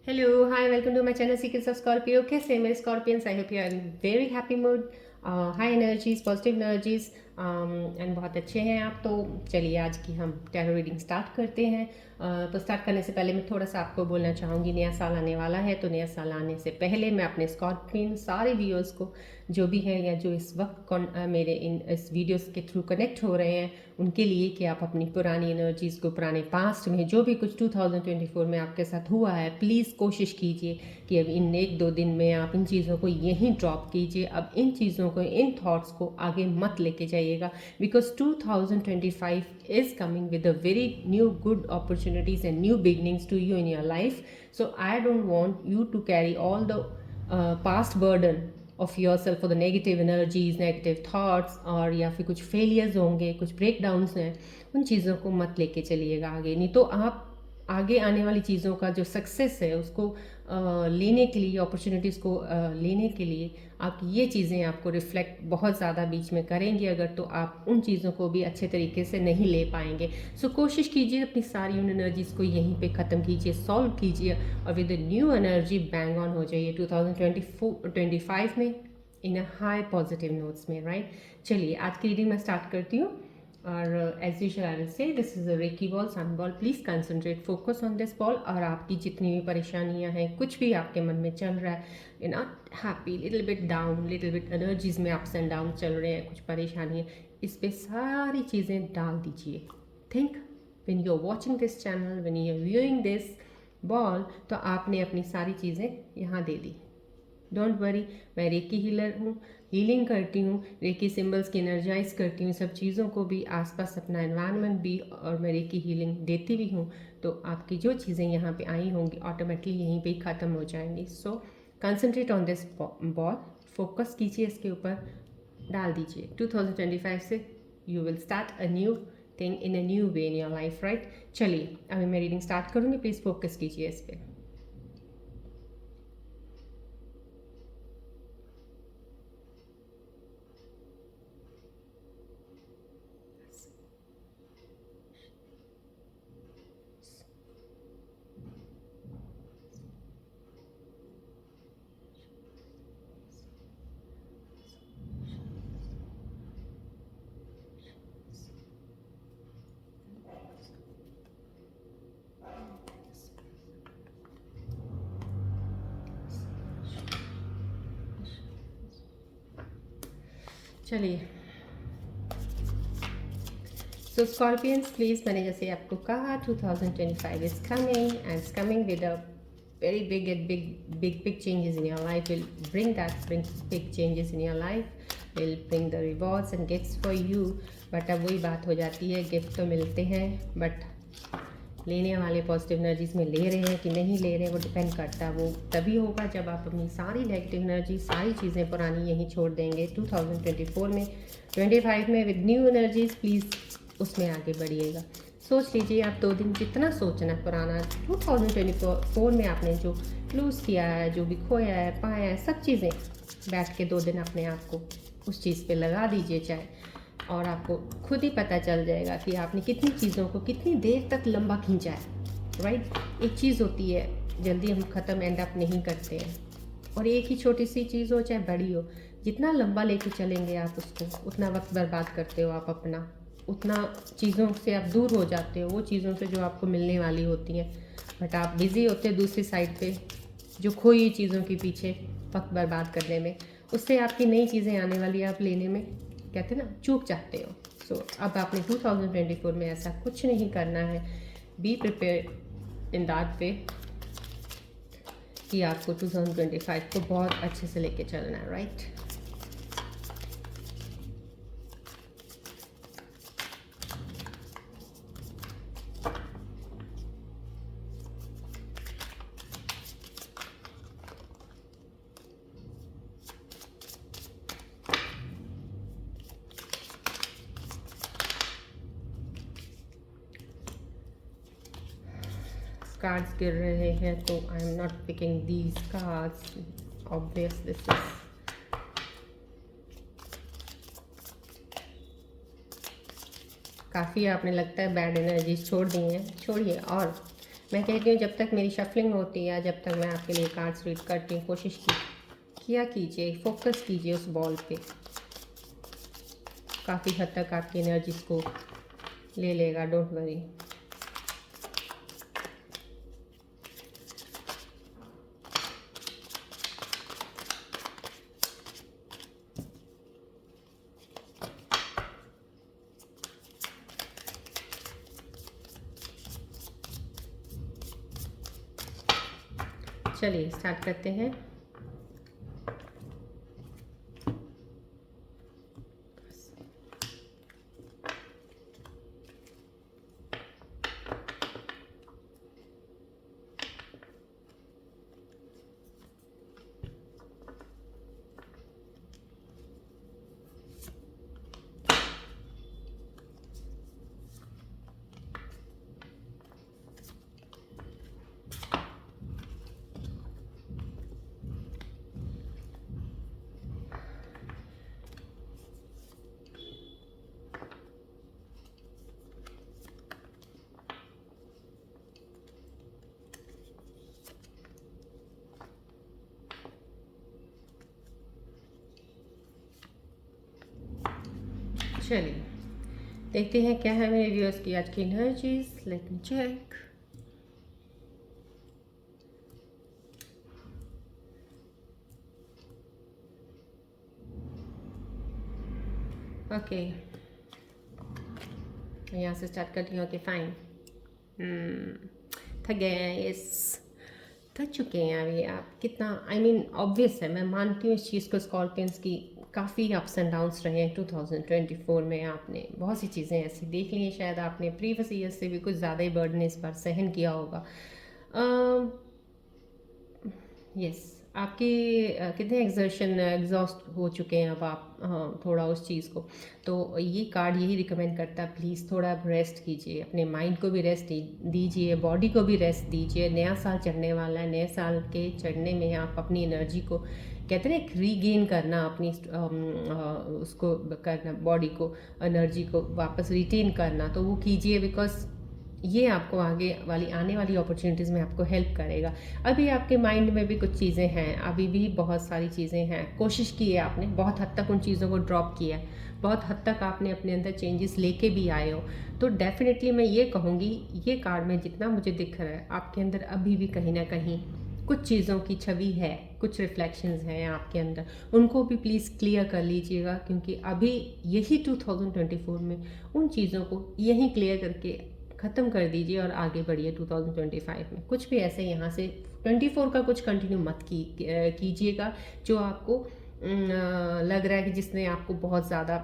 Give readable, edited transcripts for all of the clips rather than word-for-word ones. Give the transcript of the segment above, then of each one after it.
Hello, hi, welcome to my channel Secrets of Scorpio. कैसे हैं मेरे Scorpions? I hope you are in very happy mood, high energies, positive energies, and बहुत अच्छे हैं आप। तो चलिए आज की हम टैरो रीडिंग स्टार्ट करते हैं। तो स्टार्ट करने से पहले मैं थोड़ा सा आपको बोलना चाहूँगी, नया साल आने वाला है, तो नया साल आने से पहले मैं अपने स्कॉर्पियन सारे व्यूअर्स को, जो भी हैं या जो इस वक्त मेरे इस वीडियोस के थ्रू कनेक्ट हो रहे हैं, उनके लिए कि आप अपनी पुरानी एनर्जीज़ को, पुराने पास्ट में जो भी कुछ 2024 में आपके साथ हुआ है, प्लीज़ कोशिश कीजिए कि अब इन 1-2 दिन में आप इन चीज़ों को यहीं ड्रॉप कीजिए। अब इन चीज़ों को, इन थॉट्स को आगे मत लेके जाइएगा, because 2025 is coming with a very new good opportunities and new beginnings to you in your life. So I don't want you to carry all the past burden of your self for the negative energies, negative thoughts, और या फिर कुछ failures होंगे, कुछ breakdowns हैं, उन चीज़ों को मत लेके चलिएगा आगे। नहीं तो आप आगे आने वाली चीज़ों का जो सक्सेस है उसको लेने के लिए, अपॉर्चुनिटीज़ को लेने के लिए आपकी ये चीज़ें आपको रिफ्लेक्ट बहुत ज़्यादा बीच में करेंगी अगर, तो आप उन चीज़ों को भी अच्छे तरीके से नहीं ले पाएंगे। सो कोशिश कीजिए अपनी सारी उन एनर्जीज़ को यहीं पे ख़त्म कीजिए, सॉल्व कीजिए, और with new energy bang on हो जाइए 2025 में in a high positive notes में, राइट। चलिए आज की रीडिंग मैं स्टार्ट करती हूँ। और as usual I will say this is a reiki ball, sun ball, please concentrate, focus on this ball. और आपकी जितनी भी परेशानियां हैं, कुछ भी आपके मन में चल रहा है, you not happy, little bit down, little bit energies में अप्स एंड डाउन चल रहे हैं, कुछ परेशानियाँ, इस पे सारी चीज़ें डाल दीजिए। Think when you are watching this channel, when you are viewing this ball, तो आपने अपनी सारी चीज़ें यहाँ दे दी। डोंट वरी, मैं रेकी हीलर हूँ, हीलिंग करती हूँ, रेकी सिंबल्स की एनर्जाइज करती हूँ, सब चीज़ों को भी, आसपास अपना एनवायरनमेंट भी, और मैं रेकी हीलिंग देती भी हूँ। तो आपकी जो चीज़ें यहाँ पे आई होंगी ऑटोमेटिकली यहीं पे ही ख़त्म हो जाएंगी। So concentrate on this ball, focus कीजिए इसके ऊपर, डाल दीजिए। 2025 से you will start a new thing in a new way in your life, right. चलिए अभी मैं रीडिंग स्टार्ट करूँगी, प्लीज़ फोकस कीजिए इस पर। चलिए, सो स्कॉर्पियंस प्लीज़, मैंने जैसे आपको कहा 2025 is coming and it's coming with a very big changes in your life, will bring big changes in your life, will bring the rewards and gifts for you. But अब वही बात हो जाती है, गिफ्ट तो मिलते हैं बट लेने वाले पॉजिटिव एनर्जीज में ले रहे हैं कि नहीं ले रहे हैं, वो डिपेंड करता है। वो तभी होगा जब आप अपनी सारी नेगेटिव एनर्जी, सारी चीज़ें पुरानी यहीं छोड़ देंगे 2024 में, 25 में विद न्यू एनर्जीज। प्लीज़ उसमें आगे बढ़िएगा। सोच लीजिए आप 2 दिन जितना सोचना पुराना 2024 में आपने जो लूज़ किया है, जो भी खोया है, पाया है, सब चीज़ें बैठ के 2 दिन अपने आप को उस चीज़ पे लगा दीजिए चाहे, और आपको खुद ही पता चल जाएगा कि आपने कितनी चीज़ों को कितनी देर तक लंबा खींचा है, राइट। एक चीज़ होती है जल्दी हम ख़त्म एंड अप नहीं करते हैं, और एक ही छोटी सी चीज़ हो चाहे बड़ी हो, जितना लंबा लेके चलेंगे आप उसको, उतना वक्त बर्बाद करते हो आप अपना, उतना चीज़ों से आप दूर हो जाते हो, वो चीज़ों से जो आपको मिलने वाली होती हैं। बट आप बिज़ी होते हो दूसरी साइड पे जो खोई हुई चीज़ों के पीछे वक्त बर्बाद करने में, उससे आपकी नई चीज़ें आने वाली आप लेने में, कहते हैं ना, चूक जाते हो। सो अब आपने 2024 में ऐसा कुछ नहीं करना है। बी प्रिपेयर इन दैट वे कि आपको 2025 को बहुत अच्छे से लेके चलना है, राइट। कार्ड्स गिर रहे हैं तो आई am not picking these cards, obvious this is, काफ़ी आपने लगता है बैड एनर्जीज छोड़ दी हैं, छोड़िए और मैं कहती हूँ जब तक मेरी शफलिंग होती है, जब तक मैं आपके लिए कार्ड्स रीड करती हूँ, कोशिश किया कीजिए, फोकस कीजिए उस बॉल पे। काफ़ी हद तक आपकी एनर्जीज को ले लेगा, डोंट वरी। चलिए स्टार्ट करते हैं। चलिए देखते हैं क्या है मेरे व्यूअर्स की आज की energies. Let me check. Okay, यहाँ से स्टार्ट करती हूँ। Okay fine. थक गए हैं, यस थक चुके हैं अभी आप। कितना आई मीन ऑब्वियस है, मैं मानती हूँ इस चीज़ को। स्कॉर्पियंस की काफ़ी अप्स एंड डाउन्स रहे हैं 2024 में। आपने बहुत सी चीज़ें ऐसी देख ली हैं, शायद आपने प्रीवियस ईयर से भी कुछ ज़्यादा ही बर्डन इस बार सहन किया होगा। यस आपके कितने एक्सर्शन एग्जॉस्ट हो चुके हैं अब आप, थोड़ा उस चीज़ को। तो ये कार्ड यही रिकमेंड करता है, प्लीज़ थोड़ा आप रेस्ट कीजिए, अपने माइंड को भी रेस्ट दीजिए, बॉडी को भी रेस्ट दीजिए। नया साल चढ़ने वाला है, नए साल के चढ़ने में आप अपनी एनर्जी को, कहते हैं एक रीगेन करना, अपनी उसको करना, बॉडी को, एनर्जी को वापस रिटेन करना, तो वो कीजिए। बिकॉज ये आपको आगे वाली आने वाली अपॉर्चुनिटीज़ में आपको हेल्प करेगा। अभी आपके माइंड में भी कुछ चीज़ें हैं, अभी भी बहुत सारी चीज़ें हैं। कोशिश की है आपने, बहुत हद तक उन चीज़ों को ड्रॉप किया है, बहुत हद तक आपने अपने अंदर चेंजेस लेके भी आए हो। तो डेफिनेटली मैं ये कहूँगी, ये कार्ड में जितना मुझे दिख रहा है, आपके अंदर अभी भी कहीं ना कहीं कुछ चीज़ों की छवि है, कुछ रिफ्लेक्शंस हैं आपके अंदर, उनको भी प्लीज़ क्लियर कर लीजिएगा। क्योंकि अभी यही 2024 में उन चीज़ों को यहीं क्लियर करके ख़त्म कर दीजिए और आगे बढ़िए 2025 में। कुछ भी ऐसे यहाँ से 24 का कुछ कंटिन्यू मत कीजिएगा जो आपको लग रहा है कि जिसने आपको बहुत ज़्यादा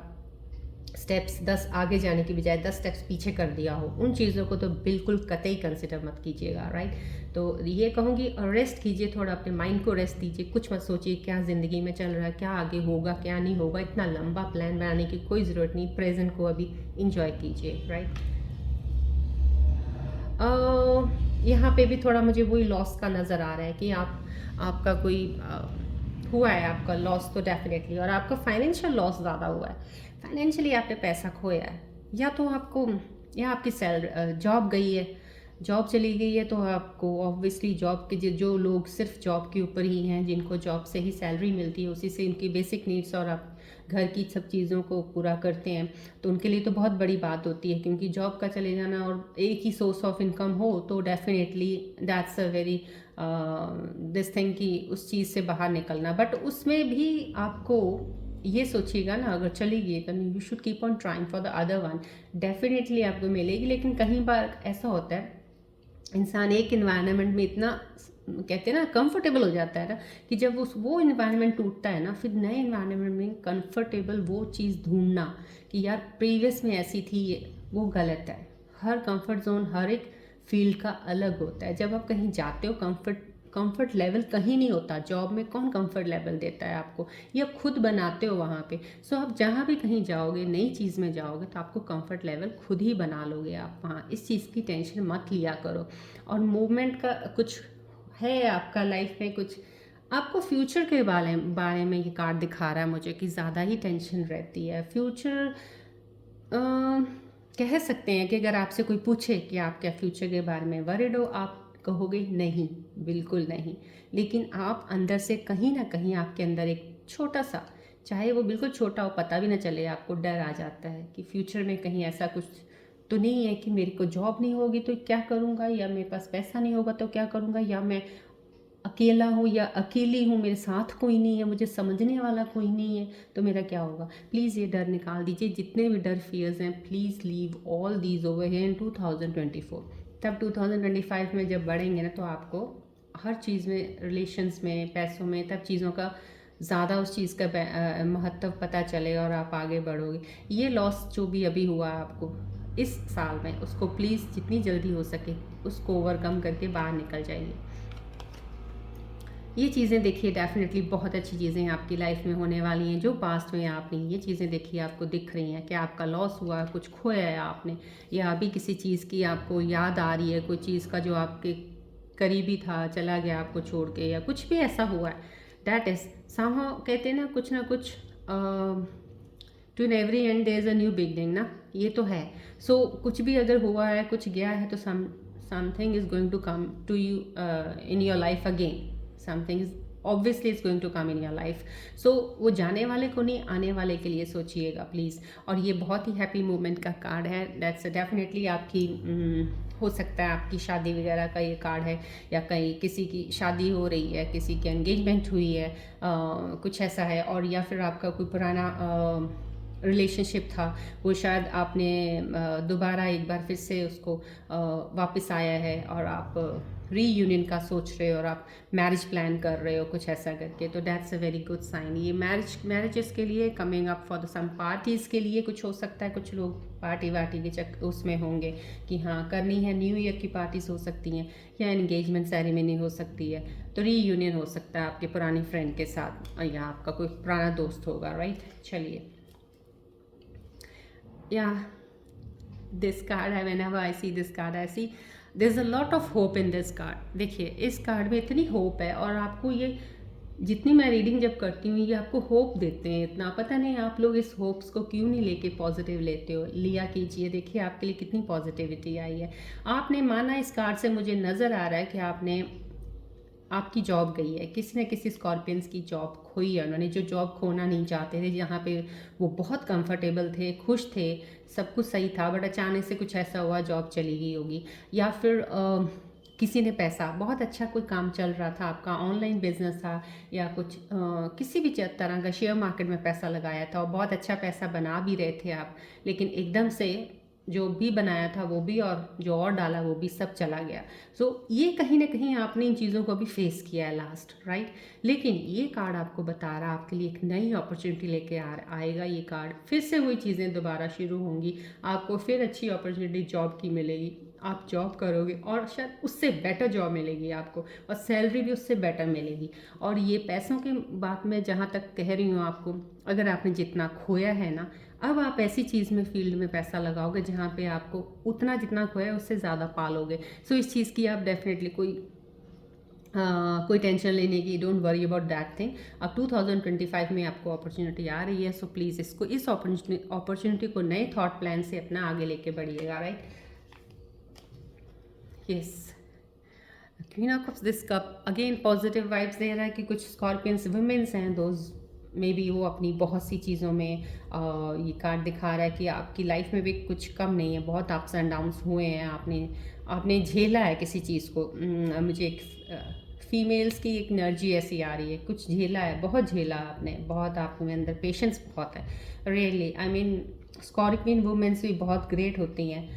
स्टेप्स 10 आगे जाने की बजाय 10 स्टेप्स पीछे कर दिया हो, उन चीज़ों को तो बिल्कुल कतई कंसिडर मत कीजिएगा। राइट, तो ये कहूँगी रेस्ट कीजिए, थोड़ा अपने माइंड को रेस्ट दीजिए। कुछ मत सोचिए क्या ज़िंदगी में चल रहा है, क्या आगे होगा क्या नहीं होगा, इतना लंबा प्लान बनाने की कोई ज़रूरत नहीं। प्रेजेंट को अभी इंजॉय कीजिए। राइट, यहाँ पे भी थोड़ा मुझे वही लॉस का नज़र आ रहा है कि आपका कोई हुआ है, आपका लॉस तो डेफिनेटली, और आपका फाइनेंशियल लॉस ज़्यादा हुआ है। फाइनेंशियली आपने पैसा खोया है, या तो आपको, या आपकी जॉब गई है, जॉब चली गई है, तो आपको ऑब्वियसली जॉब के जो लोग सिर्फ जॉब के ऊपर ही हैं, जिनको जॉब से ही सैलरी मिलती है, उसी से उनकी बेसिक नीड्स और आप घर की सब चीज़ों को पूरा करते हैं, तो उनके लिए तो बहुत बड़ी बात होती है। क्योंकि जॉब का चले जाना और एक ही सोर्स ऑफ इनकम हो तो definitely that's a very this thing कि उस चीज़ से बाहर निकलना। बट उसमें भी आपको ये सोचिएगा ना, अगर चली गई तो you should keep on trying for the other one. Definitely आपको मिलेगी। लेकिन कहीं बार ऐसा होता है, इंसान एक इन्वायरमेंट में इतना, कहते हैं ना, कंफर्टेबल हो जाता है ना, कि जब वो इन्वायरमेंट टूटता है ना, फिर नए इन्वायरमेंट में कंफर्टेबल वो चीज़ ढूंढना कि यार प्रीवियस में ऐसी थी, वो गलत है। हर कंफर्ट जोन, हर एक फील्ड का अलग होता है। जब आप कहीं जाते हो, कंफर्ट लेवल कहीं नहीं होता। जॉब में कौन कंफर्ट लेवल देता है आपको, ये आप खुद बनाते हो वहाँ पे। सो आप जहाँ भी कहीं जाओगे, नई चीज़ में जाओगे, तो आपको कंफर्ट लेवल खुद ही बना लोगे आप वहाँ। इस चीज़ की टेंशन मत लिया करो। और मूवमेंट का कुछ है आपका लाइफ में, कुछ आपको फ्यूचर के बारे में ये कार्ड दिखा रहा है मुझे कि ज़्यादा ही टेंशन रहती है। फ्यूचर कह सकते हैं कि अगर आपसे कोई पूछे कि आप क्या फ्यूचर के बारे में वरिड हो, आप कहोगे नहीं, बिल्कुल नहीं। लेकिन आप अंदर से कहीं ना कहीं आपके अंदर एक छोटा सा, चाहे वो बिल्कुल छोटा हो, पता भी ना चले, आपको डर आ जाता है कि फ्यूचर में कहीं ऐसा कुछ तो नहीं है कि मेरे को जॉब नहीं होगी तो क्या करूँगा, या मेरे पास पैसा नहीं होगा तो क्या करूँगा, या मैं अकेला हूँ या अकेली हूँ, मेरे साथ कोई नहीं है, मुझे समझने वाला कोई नहीं है, तो मेरा क्या होगा। प्लीज़ ये डर निकाल दीजिए, जितने भी डर फियर्स हैं, please leave all these over here इन 2024। तब 2025 में जब बढ़ेंगे ना, तो आपको हर चीज़ में, रिलेशंस में, पैसों में, तब चीज़ों का ज़्यादा उस चीज़ का महत्व पता चलेगा और आप आगे बढ़ोगे। ये लॉस जो भी अभी हुआ आपको इस साल में, उसको प्लीज़ जितनी जल्दी हो सके उसको ओवरकम करके बाहर निकल जाइए। ये चीज़ें देखिए, डेफिनेटली बहुत अच्छी चीज़ें आपकी लाइफ में होने वाली हैं जो पास्ट में आपने ये चीज़ें देखी, आपको दिख रही हैं कि आपका लॉस हुआ, कुछ खोया है आपने, या अभी किसी चीज़ की आपको याद आ रही है, कोई चीज़ का जो आपके करीबी था चला गया आपको छोड़ के, या कुछ भी ऐसा हुआ है। दैट इज़ समहाउ, कहते हैं ना कुछ to in every end there is a new beginning ना, ये तो है। सो कुछ भी अगर हुआ है, कुछ गया है, तो something is going to come to you in your life again. Something is obviously is going to come in your life. So वो जाने वाले को नहीं, आने वाले के लिए सोचिएगा प्लीज़। और ये बहुत ही हैप्पी मोमेंट का कार्ड है, दैट्स डेफिनेटली आपकी हो सकता है आपकी शादी वगैरह का ये कार्ड है, या कहीं किसी की शादी हो रही है, किसी की एंगेजमेंट हुई है, कुछ ऐसा है। और या फिर आपका कोई पुराना रिलेशनशिप था, वो शायद आपने दोबारा एक बार फिर से उसको वापस आया है, और आप रीयूनियन का सोच रहे हो, और आप मैरिज प्लान कर रहे हो कुछ ऐसा करके, तो that's a very good sign. ये मैरिजेस के लिए, coming up for the some parties के लिए कुछ हो सकता है, कुछ लोग पार्टी वार्टी के उसमें होंगे कि हाँ करनी है, न्यू ईयर की पार्टीज़ हो सकती हैं, या एंगेजमेंट सेरेमनी हो सकती है, तो रीयूनियन हो सकता है आपके पुरानी फ्रेंड के साथ, या आपका कोई पुराना दोस्त होगा, राइट। चलिए, yeah, this card, whenever I see this card, I see there's a lot of hope in this card। देखिए, इस कार्ड में इतनी होप है, और आपको ये, जितनी मैं रीडिंग जब करती हूँ, ये आपको होप देते हैं इतना, पता नहीं आप लोग इस होप्स को क्यों नहीं लेके पॉजिटिव लेते हो। लिया कीजिए, देखिए आपके लिए कितनी पॉजिटिविटी आई है। आपने माना, इस कार्ड से मुझे नज़र आ रहा है कि आपकी जॉब गई है, किसी न किसी स्कॉर्पियंस की जॉब खोई है उन्होंने, जो जॉब खोना नहीं चाहते थे, जहाँ पे वो बहुत कंफर्टेबल थे, खुश थे, सब कुछ सही था, बट अचानक से कुछ ऐसा हुआ, जॉब चली गई होगी। या फिर किसी ने पैसा, बहुत अच्छा कोई काम चल रहा था आपका, ऑनलाइन बिजनेस था, या कुछ किसी भी तरह का शेयर मार्केट में पैसा लगाया था, और बहुत अच्छा पैसा बना भी रहे थे आप, लेकिन एकदम से जो भी बनाया था वो भी, और जो और डाला वो भी, सब चला गया। सो ये कहीं ना कहीं आपने इन चीज़ों को भी फेस किया है लास्ट, राइट। लेकिन ये कार्ड आपको बता रहा है आपके लिए एक नई अपॉर्चुनिटी लेके आएगा। ये कार्ड फिर से वही चीज़ें दोबारा शुरू होंगी, आपको फिर अच्छी अपॉर्चुनिटी जॉब की मिलेगी, आप जॉब करोगे, और शायद उससे बेटर जॉब मिलेगी आपको, और सैलरी भी उससे बेटर मिलेगी। और ये पैसों की बात मैं जहाँ तक कह रही हूँ आपको, अगर आपने जितना खोया है ना, अब आप ऐसी चीज़ में, फील्ड में पैसा लगाओगे जहाँ पे आपको उतना जितना खोया उससे ज़्यादा पालोगे। सो इस चीज़ की आप डेफिनेटली कोई टेंशन लेने की, don't worry about that thing. अब 2025 में आपको अपॉर्चुनिटी आ रही है, सो प्लीज़ इस अपॉर्चुनिटी को नए थॉट प्लान से अपना आगे लेके बढ़िएगा, right. Yes, queen of cups, this cup again positive vibes दे रहा है कि कुछ स्कॉर्पियंस वुमेन्स हैं, दोज मे बी वो अपनी बहुत सी चीज़ों में, ये कार्ड दिखा रहा है कि आपकी लाइफ में भी कुछ कम नहीं है, बहुत अप्स एंड डाउन्स हुए हैं, आपने झेला है किसी चीज़ को। मुझे एक फीमेल्स की एक एनर्जी ऐसी आ रही है, कुछ झेला है, बहुत झेला आपने, बहुत आप में अंदर पेशेंस बहुत है, really. I mean scorpion womens भी बहुत ग्रेट होती हैं,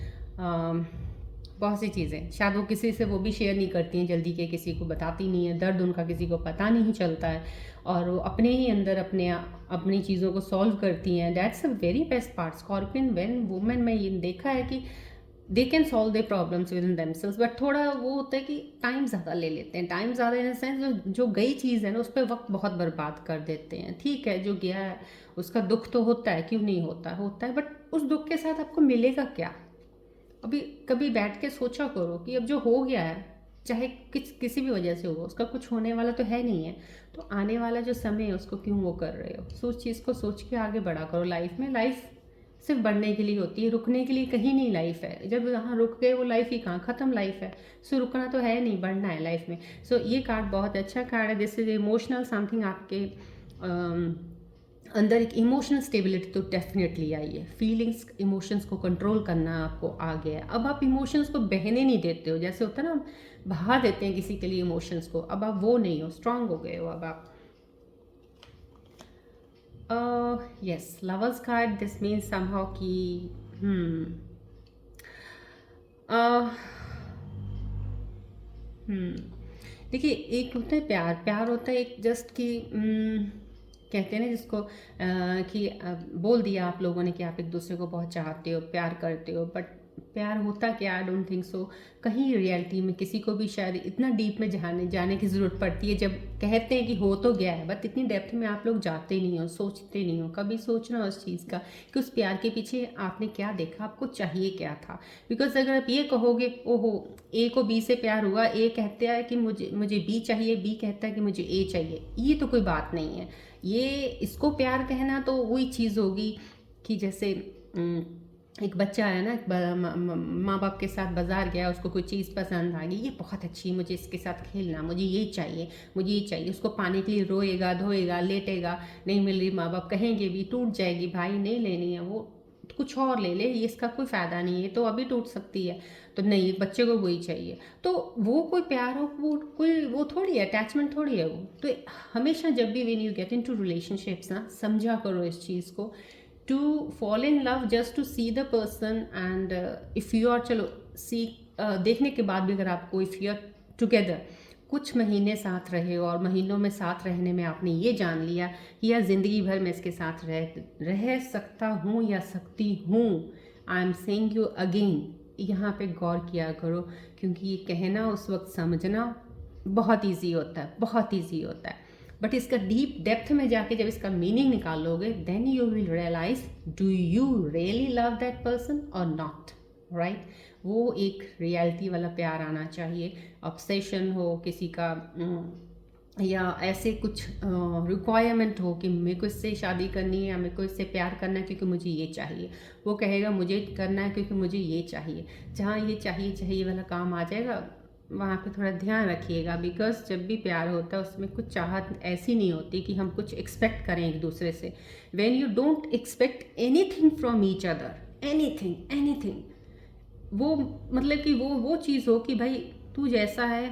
बहुत सी चीज़ें, शायद वो किसी से वो भी शेयर नहीं करती हैं जल्दी के, किसी को बताती नहीं है, दर्द उनका किसी को पता नहीं चलता है, और वो अपने ही अंदर अपनी चीज़ों को सॉल्व करती हैं। That's a very best part. Scorpion women में ये देखा है कि they can solve their problems with in themselves, but थोड़ा वो होता है कि टाइम ज़्यादा ले लेते हैं, टाइम ज़्यादा इन द सेंस जो गई चीज़ है ना, उस पर वक्त बहुत बर्बाद कर देते हैं। ठीक है, जो गया है उसका दुख तो होता है, क्यों नहीं होता है, बट उस दुख के साथ आपको मिलेगा क्या। अभी कभी बैठ के सोचा करो कि अब जो हो गया है, चाहे किसी भी वजह से हो, उसका कुछ होने वाला तो है नहीं है, तो आने वाला जो समय है उसको क्यों वो कर रहे हो। सोच चीज़ को सोच के आगे बढ़ा करो लाइफ में। लाइफ सिर्फ बढ़ने के लिए होती है, रुकने के लिए कहीं नहीं लाइफ है। जब यहाँ रुक गए वो लाइफ ही कहाँ, ख़त्म लाइफ है। सो रुकना तो है नहीं, बढ़ना है लाइफ में। सो ये कार्ड बहुत अच्छा कार्ड है। दिस इज इमोशनल समथिंग, आपके अंदर एक इमोशनल स्टेबिलिटी तो डेफिनेटली आई है। फीलिंग्स, इमोशंस को कंट्रोल करना आपको आ गया है। अब आप इमोशंस को बहने नहीं देते हो, जैसे होता है ना बहा देते हैं किसी के लिए इमोशंस को, अब आप वो नहीं हो, स्ट्रांग हो गए हो अब आप। Yes, lovers card, this means somehow कि देखिए, एक होता है प्यार, प्यार होता है एक जस्ट कि कहते हैं ना जिसको कि बोल दिया आप लोगों ने कि आप एक दूसरे को बहुत चाहते हो, प्यार करते हो, बट प्यार होता क्या, आई डोंट थिंक सो। कहीं रियलिटी में किसी को भी शायद इतना डीप में जाने की ज़रूरत पड़ती है। जब कहते हैं कि हो तो गया है, बट इतनी डेप्थ में आप लोग जाते नहीं हो, सोचते नहीं हो। कभी सोचना उस चीज़ का कि उस प्यार के पीछे आपने क्या देखा, आपको चाहिए क्या था। बिकॉज अगर आप ये कहोगे ओहो ए को बी से प्यार हुआ, ए कहता है कि मुझे बी चाहिए, बी कहता है कि मुझे ए चाहिए, ये तो कोई बात नहीं है। ये इसको प्यार कहना तो वही चीज़ होगी कि जैसे एक बच्चा है ना, माँ बाप के साथ बाज़ार गया, उसको कोई चीज़ पसंद आ गई, ये बहुत अच्छी है, मुझे इसके साथ खेलना, मुझे ये चाहिए, मुझे ये चाहिए। उसको पाने के लिए रोएगा, धोएगा, लेटेगा, नहीं मिल रही, माँ बाप कहेंगे भी, टूट जाएगी, भाई नहीं लेनी है, वो कुछ और ले ले, ये इसका कोई फ़ायदा नहीं है, तो अभी टूट सकती है, तो नहीं, बच्चे को वही चाहिए। तो वो कोई प्यार हो, वो थोड़ी है, अटैचमेंट थोड़ी है वो। तो हमेशा जब भी when you get into relationships ना, समझा करो इस चीज़ को, to fall in love just to see the person and if you are, चलो सी देखने के बाद भी अगर आपको, इफ़ यू आर टुगेदर, कुछ महीने साथ रहे और महीनों में साथ रहने में आपने ये जान लिया कि यार ज़िंदगी भर मैं इसके साथ रह सकता हूँ या सकती हूँ, I am saying you again, यहाँ पे गौर किया करो, क्योंकि ये कहना उस वक्त समझना बहुत ईजी होता है, बहुत ईजी होता है, बट इसका डीप डेप्थ में जाके जब इसका मीनिंग निकालोगे, then you will realise do you really love that person और नॉट, राइट। वो एक रियलिटी वाला प्यार आना चाहिए। ऑब्सेशन हो किसी का, या ऐसे कुछ रिक्वायरमेंट हो कि मेरे को इससे शादी करनी है या मेरे को इससे प्यार करना है क्योंकि मुझे ये चाहिए, वो कहेगा मुझे करना है क्योंकि मुझे ये चाहिए। जहाँ ये चाहिए वाला काम आ जाएगा, वहाँ पे थोड़ा ध्यान रखिएगा, बिकॉज जब भी प्यार होता है उसमें कुछ चाहत ऐसी नहीं होती कि हम कुछ एक्सपेक्ट करें एक दूसरे से। When you don't expect anything from each other, anything, वो मतलब कि वो चीज़ हो कि भाई तू जैसा है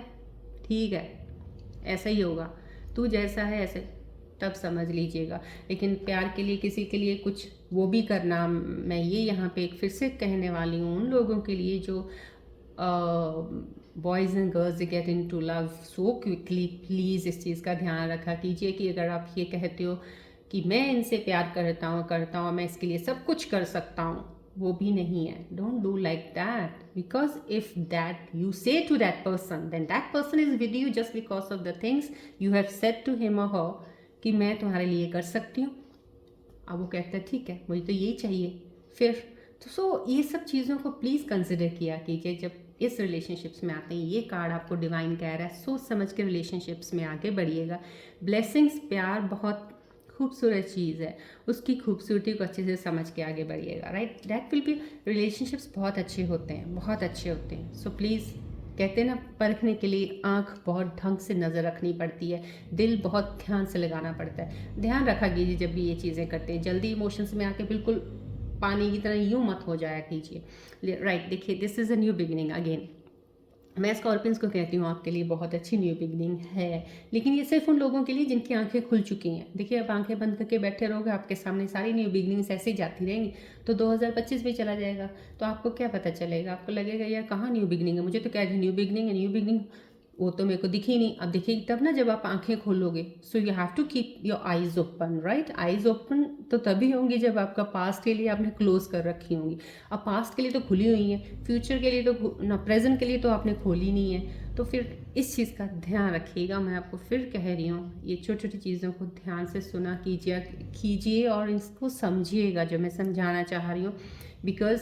ठीक है, ऐसा ही होगा, तू जैसा है ऐसे, तब समझ लीजिएगा। लेकिन प्यार के लिए किसी के लिए कुछ वो भी करना, मैं ये यहाँ पे एक फिर से कहने वाली हूँ उन लोगों के लिए जो boys and girls get in to love so quickly, please इस चीज़ का ध्यान रखा कीजिए कि अगर आप ये कहते हो कि मैं इनसे प्यार करता हूँ, मैं इसके लिए सब कुछ कर सकता हूँ, वो भी नहीं है। Don't do like that, because if that you say to that person, then that person is with you just because of the things you have said to him और हर कि मैं तुम्हारे लिए कर सकती हूँ। अब वो कहता है ठीक है, मुझे तो यही चाहिए फिर। तो सो ये सब चीज़ों को प्लीज़ कंसिडर किया कीजिए जब इस रिलेशनशिप्स में आते हैं। ये कार्ड आपको डिवाइन कह रहा है, सोच समझ के रिलेशनशिप्स में आगे बढ़िएगा। ब्लेसिंग्स, प्यार बहुत खूबसूरत चीज़ है, उसकी खूबसूरती को अच्छे से समझ के आगे बढ़िएगा, right. That will be, relationships बहुत अच्छे होते हैं, बहुत अच्छे होते हैं। सो प्लीज़, कहते हैं ना, परखने के लिए आंख बहुत ढंग से नज़र रखनी पड़ती है, दिल बहुत ध्यान से लगाना पड़ता है। ध्यान रखा कीजिए जब भी ये चीज़ें करते हैं, जल्दी इमोशंस में आके बिल्कुल पानी की तरह यूँ मत हो जाया कीजिए, राइट। देखिए, this is a new beginning again. मैं स्कॉर्पियंस को कहती हूँ आपके लिए बहुत अच्छी न्यू बिगिनिंग है, लेकिन ये सिर्फ उन लोगों के लिए जिनकी आंखें खुल चुकी हैं। देखिए, अब आंखें बंद करके बैठे रहोगे, आपके सामने सारी न्यू बिगिनिंग्स ऐसे ही जाती रहेंगी, तो 2025 भी चला जाएगा, तो आपको क्या पता चलेगा। आपको लगेगा यार कहाँ न्यू बिगिनिंग है, मुझे तो क्या न्यू बिगिनिंग है, न्यू बिगिनिंग वो तो मेरे को दिखी नहीं। अब दिखेगी तब ना जब आप आंखें खोलोगे। So you have to keep your eyes open, right. Eyes open तो तभी होंगी जब आपका पास्ट के लिए आपने क्लोज कर रखी होंगी। अब पास्ट के लिए तो खुली हुई हैं, फ्यूचर के लिए तो ना, प्रेजेंट के लिए तो आपने खोली नहीं है। तो फिर इस चीज़ का ध्यान रखिएगा। मैं आपको फिर कह रही हूँ, ये छोटी छोटी चीज़ों को ध्यान से सुना कीजिए और इसको समझिएगा जो मैं समझाना चाह रही हूँ, बिकॉज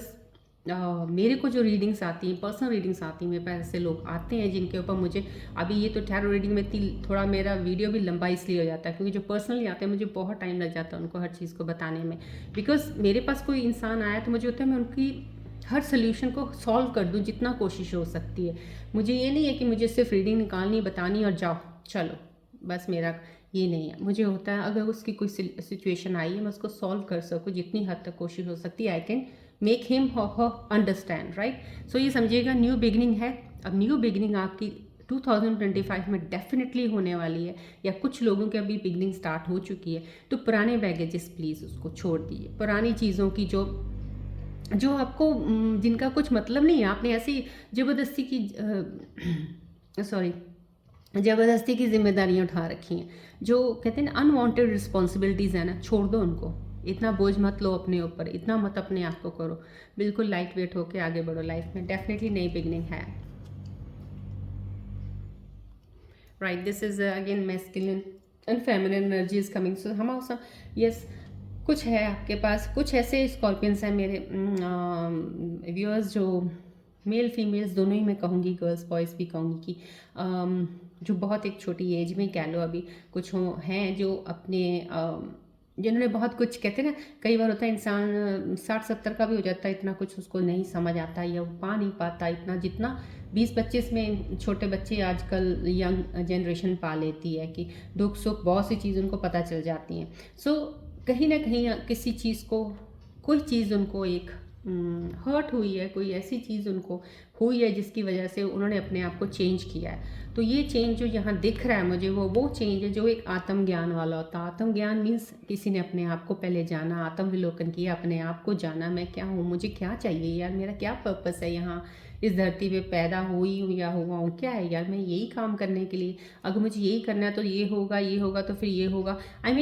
मेरे को जो रीडिंग्स आती हैं, पर्सनल रीडिंग्स आती हैं, मेरे पास ऐसे लोग आते हैं जिनके ऊपर मुझे अभी ये तो टैरो रीडिंग में थोड़ा मेरा वीडियो भी लंबा इसलिए हो जाता है क्योंकि जो पर्सनली आते हैं मुझे बहुत टाइम लग जाता है उनको हर चीज़ को बताने में। बिकॉज मेरे पास कोई इंसान आया तो मुझे होता है मैं उनकी हर सोल्यूशन को सॉल्व कर दूं जितना कोशिश हो सकती है। मुझे ये नहीं है कि मुझे सिर्फ रीडिंग निकालनी, बतानी और जाओ चलो, बस मेरा ये नहीं है। मुझे होता है अगर उसकी कोई सिचुएशन आई है मैं उसको सॉल्व कर सकूँ, जितनी हद तक कोशिश हो सकती है I can make him her understand, right. So ये समझिएगा न्यू बिगनिंग है। अब न्यू बिगनिंग आपकी 2025 में डेफिनेटली होने वाली है, या कुछ लोगों की अभी बिगनिंग स्टार्ट हो चुकी है। तो पुराने बैगेजेस प्लीज़ उसको छोड़ दीजिए, पुरानी चीज़ों की जो आपको जिनका कुछ मतलब नहीं है, आपने ऐसी ज़बरदस्ती की सॉरी ज़बरदस्ती की जिम्मेदारियां उठा रखी हैं, जो कहते हैं ना अनवांटेड रिस्पॉन्सिबिलिटीज़ है ना, छोड़ दो उनको। इतना बोझ मत लो अपने ऊपर, इतना मत अपने आप को करो, बिल्कुल लाइट वेट होके आगे बढ़ो लाइफ में। डेफिनेटली नई बिगनिंग है, right. This is again masculine and feminine energy is coming. So हम यस कुछ है आपके पास, कुछ ऐसे स्कॉर्पियंस हैं मेरे व्यूअर्स जो मेल फीमेल्स दोनों ही मैं कहूँगी, गर्ल्स बॉयज़ भी कहूँगी कि जो बहुत एक छोटी एज में कह लो अभी कुछ हैं जो अपने जिन्होंने बहुत कुछ, कहते हैं ना कई बार होता है इंसान 60-70 का भी हो जाता है, इतना कुछ उसको नहीं समझ आता या वो पा नहीं पाता इतना जितना 20-25 में छोटे बच्चे आजकल यंग जनरेशन पा लेती है कि दुख सुख बहुत सी चीज़ उनको पता चल जाती हैं। सो कहीं ना कहीं किसी चीज़ को, कोई चीज़ उनको एक हर्ट हुई है, कोई ऐसी चीज़ उनको हुई है जिसकी वजह से उन्होंने अपने आप को चेंज किया है। तो ये चेंज जो यहाँ दिख रहा है मुझे वो चेंज है जो एक आत्मज्ञान वाला होता है। आत्मज्ञान मीन्स किसी ने अपने आप को पहले जाना, आत्मविलोकन किया, अपने आप को जाना, मैं क्या हूँ, मुझे क्या चाहिए यार, मेरा क्या पर्पस है यहाँ इस धरती पे पैदा हुई हूँ या हुआ हूँ, क्या है यार, मैं यही काम करने के लिए, अगर मुझे यही करना है तो ये होगा तो फिर ये होगा, I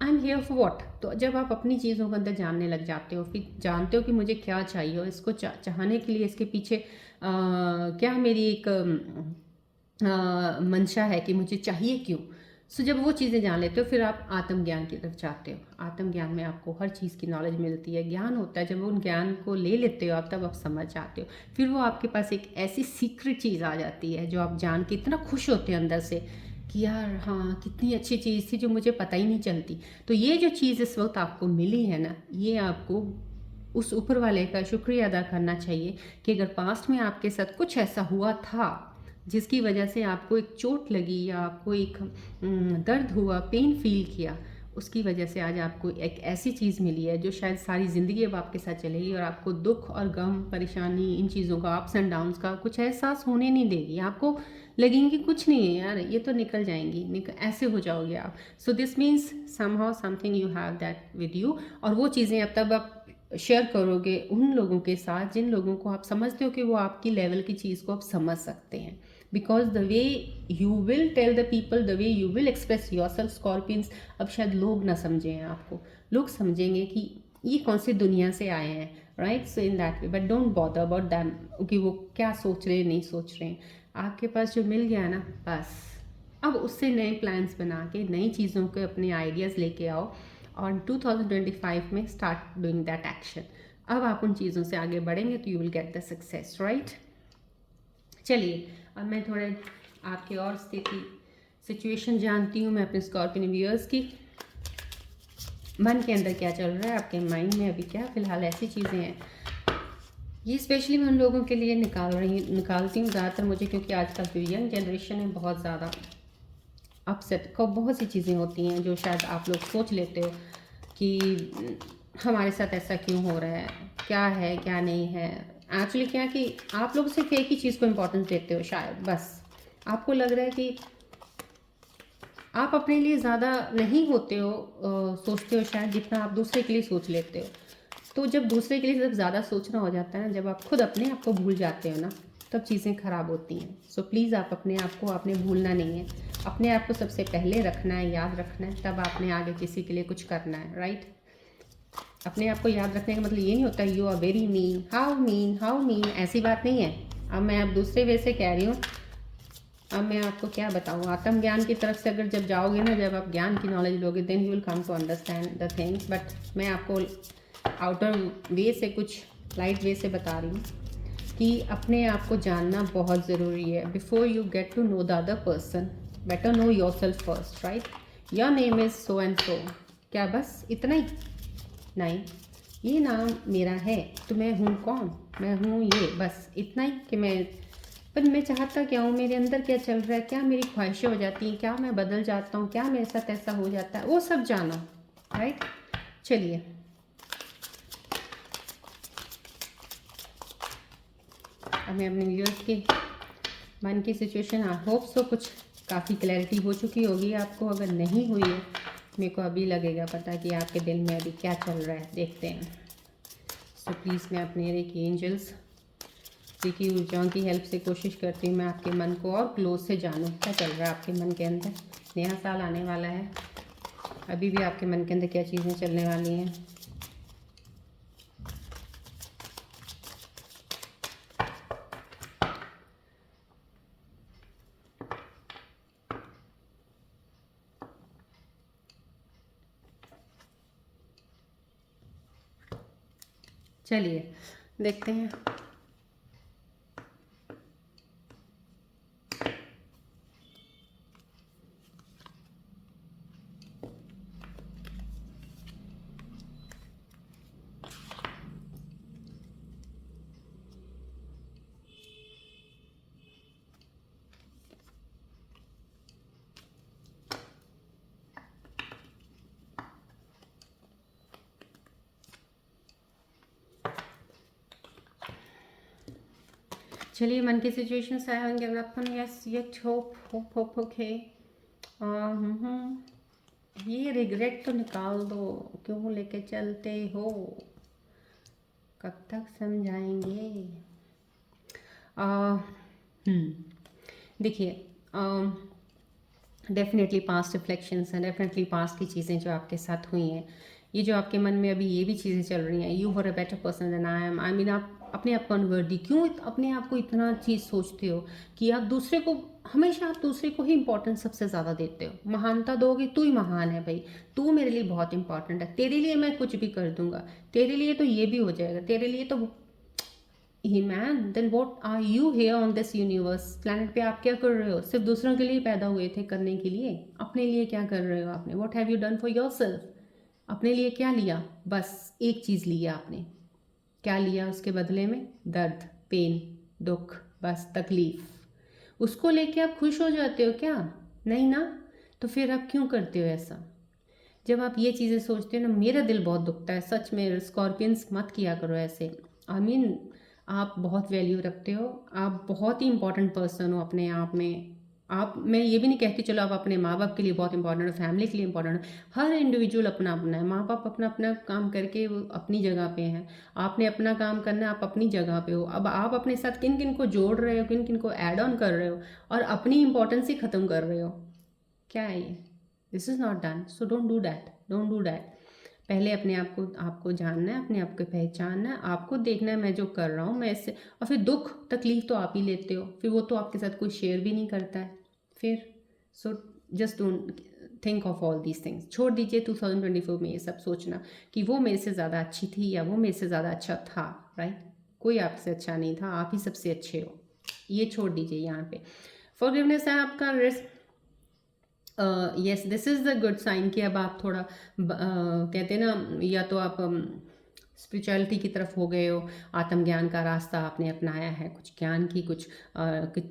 am here for what. तो जब आप अपनी चीज़ों के अंदर जानने लग जाते हो, फिर जानते हो कि मुझे क्या चाहिए और इसको चाहने के लिए इसके पीछे क्या मेरी एक मंशा है कि मुझे चाहिए क्यों। सो जब वो चीज़ें जान लेते हो फिर आप आत्मज्ञान की तरफ जाते हो। आत्मज्ञान में आपको हर चीज़ की नॉलेज मिलती है, ज्ञान होता है। जब उन ज्ञान को ले लेते हो आप तब आप समझ जाते हो, फिर वो आपके पास एक ऐसी सीक्रेट चीज़ आ जाती है जो आप जान के इतना खुश होते हैं अंदर से कि यार हाँ कितनी अच्छी चीज़ थी जो मुझे पता ही नहीं चलती। तो ये जो चीज़ इस वक्त आपको मिली है ना, ये आपको उस ऊपर वाले का शुक्रिया अदा करना चाहिए कि अगर पास्ट में आपके साथ कुछ ऐसा हुआ था जिसकी वजह से आपको एक चोट लगी या आपको एक दर्द हुआ, पेन फील किया, उसकी वजह से आज आपको एक ऐसी चीज़ मिली है जो शायद सारी ज़िंदगी अब आपके साथ चलेगी और आपको दुख और गम, परेशानी, इन चीज़ों का, अप्स एंड डाउन्स का कुछ एहसास होने नहीं देगी। आपको लगेंगे कि कुछ नहीं है यार, ये तो निकल जाएंगी, ऐसे हो जाओगे आप। So this means somehow something you have that with you, और वो चीज़ें अब तब आप शेयर करोगे उन लोगों के साथ जिन लोगों को आप समझते हो कि वो आपकी लेवल की चीज़ को आप समझ सकते हैं। Because the way you will tell the people, the way you will express yourself scorpions, अब शायद लोग ना समझें आपको, लोग समझेंगे कि ये कौन सी दुनिया से आए हैं, right. So in that way, but don't bother about them कि वो क्या सोच रहे हैं नहीं सोच रहे हैं। आपके पास जो मिल गया ना, बस अब उससे नए प्लान्स बना के नई चीज़ों के अपने आइडियाज़ लेके आओ और 2025 में स्टार्ट डूइंग दैट एक्शन। अब आप उन चीज़ों से आगे बढ़ेंगे तो you will get the success, right. चलिए अब मैं थोड़े आपके और सिचुएशन जानती हूँ मैं अपने स्कॉर्पियन व्यूअर्स की। मन के अंदर क्या चल रहा है, आपके माइंड में अभी क्या फ़िलहाल ऐसी चीज़ें हैं, ये स्पेशली मैं उन लोगों के लिए निकालती हूँ ज़्यादातर मुझे, क्योंकि आजकल जो यंग जनरेशन है बहुत ज़्यादा अपसेट को, बहुत सी चीज़ें होती हैं जो शायद आप लोग सोच लेते हो कि हमारे साथ ऐसा क्यों हो रहा है क्या नहीं है। एक्चुअली क्या कि आप लोग सिर्फ एक ही चीज़ को इम्पोर्टेंस देते हो शायद, बस आपको लग रहा है कि आप अपने लिए ज़्यादा नहीं होते हो, सोचते हो शायद जितना आप दूसरे के लिए सोच लेते हो। तो जब दूसरे के लिए जब ज़्यादा सोचना हो जाता है ना, जब आप खुद अपने आप को भूल जाते हो ना, तब चीज़ें ख़राब होती हैं। सो प्लीज़ आप अपने आप को आपने भूलना नहीं है, अपने आप को सबसे पहले रखना है, याद रखना है, तब आपने आगे किसी के लिए कुछ करना है, राइट। अपने आप को याद रखने का मतलब ये नहीं होता you are very mean, how mean, ऐसी बात नहीं है। अब मैं अब दूसरे वे से कह रही हूँ, अब मैं आपको क्या बताऊँ, आत्मज्ञान की तरफ से अगर जब जाओगे ना, जब आप ज्ञान की नॉलेज लोगे, then you will come to understand the things. But मैं आपको आउटर वे से कुछ लाइट वे से बता रही हूँ कि अपने आप को जानना बहुत ज़रूरी है। Before you get to know the other person, better know yourself first, right. Your name is so and so, क्या बस इतना ही? नहीं, ये नाम मेरा है तो मैं हूँ कौन? मैं हूँ ये, बस इतना ही कि पर मैं चाहता क्या हूँ, मेरे अंदर क्या चल रहा है, क्या मेरी ख्वाहिशें हो जाती हैं, क्या मैं बदल जाता हूँ, क्या मेरे साथ ऐसा हो जाता है, वो सब जानो, राइट। चलिए, अब मैं अपने व्यूअर्स के मन की सिचुएशन, आई होप सो कुछ काफ़ी क्लैरिटी हो चुकी होगी आपको। अगर नहीं हुई है, मेरे को अभी लगेगा पता कि आपके दिल में अभी क्या चल रहा है, देखते हैं। सो प्लीज़ मैं अपने रेकी एंजल्स की ऊर्जाओं की हेल्प से कोशिश करती हूँ मैं आपके मन को और क्लोज से जानूँ क्या चल रहा है आपके मन के अंदर। नया साल आने वाला है, अभी भी आपके मन के अंदर क्या चीज़ें चलने वाली हैं। चलिए देखते हैं। चलिए, मन की सिचुएशंस आए होंगे अपन, यस ये होप होप होप ओके। ये रिग्रेट तो निकाल दो, क्यों लेके चलते हो, कब तक समझाएंगे। देखिए, डेफिनेटली पास्ट रिफ्लेक्शंस हैं, डेफिनेटली पास्ट की चीज़ें जो आपके साथ हुई हैं, ये जो आपके मन में अभी ये भी चीज़ें चल रही हैं। You are a better person than I am, I mean आप अपने आप को अनवर्दी क्यों अपने आप को इतना चीज़ सोचते हो कि आप दूसरे को, हमेशा आप दूसरे को ही इंपॉर्टेंस सबसे ज़्यादा देते हो। महानता दोगे, तू ही महान है भाई, तू मेरे लिए बहुत इंपॉर्टेंट है, तेरे लिए मैं कुछ भी कर दूंगा, तेरे लिए तो ये भी हो जाएगा, तेरे लिए तो ही man, then what are you here on this universe, planet पे आप क्या कर रहे हो? सिर्फ दूसरों के लिए पैदा हुए थे करने के लिए, अपने लिए क्या कर रहे हो आपने? What have you done for yourself? अपने लिए क्या लिया? बस एक चीज़ लिया आपने, क्या लिया उसके बदले में? दर्द, पेन, दुख, बस तकलीफ। उसको लेके आप खुश हो जाते हो क्या? नहीं ना। तो फिर आप क्यों करते हो ऐसा? जब आप ये चीज़ें सोचते हो ना, मेरा दिल बहुत दुखता है सच में। स्कॉर्पियंस मत किया करो ऐसे, आई मीन आप बहुत वैल्यू रखते हो, आप बहुत ही इंपॉर्टेंट पर्सन हो अपने आप में। आप, मैं ये भी नहीं कहती चलो आप अपने माँ बाप के लिए बहुत इंपॉर्टेंट हो, फैमिली के लिए इंपॉर्टेंट हो, हर इंडिविजुअल अपना अपना है। माँ बाप अपना अपना काम करके वो अपनी जगह पे हैं, आपने अपना काम करना है, आप अपनी जगह पे हो। अब आप अपने साथ किन किन को जोड़ रहे हो, किन किन को ऐड ऑन कर रहे हो और अपनी इंपॉर्टेंस ही ख़त्म कर रहे हो, क्या है ये? This is not done, so don't do that, don't do that. पहले अपने आप को, आपको जानना है, अपने आप को पहचानना है, आपको देखना है मैं जो कर रहा हूँ मैं इससे, और फिर दुख तकलीफ तो आप ही लेते हो, फिर वो तो आपके साथ कोई शेयर भी नहीं करता है फिर। So just don't think of all these things, छोड़ दीजिए 2024 में ये सब सोचना कि वो मेरे से ज़्यादा अच्छी थी या वो मेरे से ज़्यादा अच्छा था, राइट। कोई आपसे अच्छा नहीं था, आप ही सबसे अच्छे हो, ये छोड़ दीजिए यहाँ पे। फॉरगिवनेस है आपका risk. Yes, this is the good sign कि अब आप थोड़ा कहते हैं ना, या तो आप स्पिरिचुअलिटी की तरफ हो गए हो, आत्मज्ञान का रास्ता आपने अपनाया है, कुछ ज्ञान की कुछ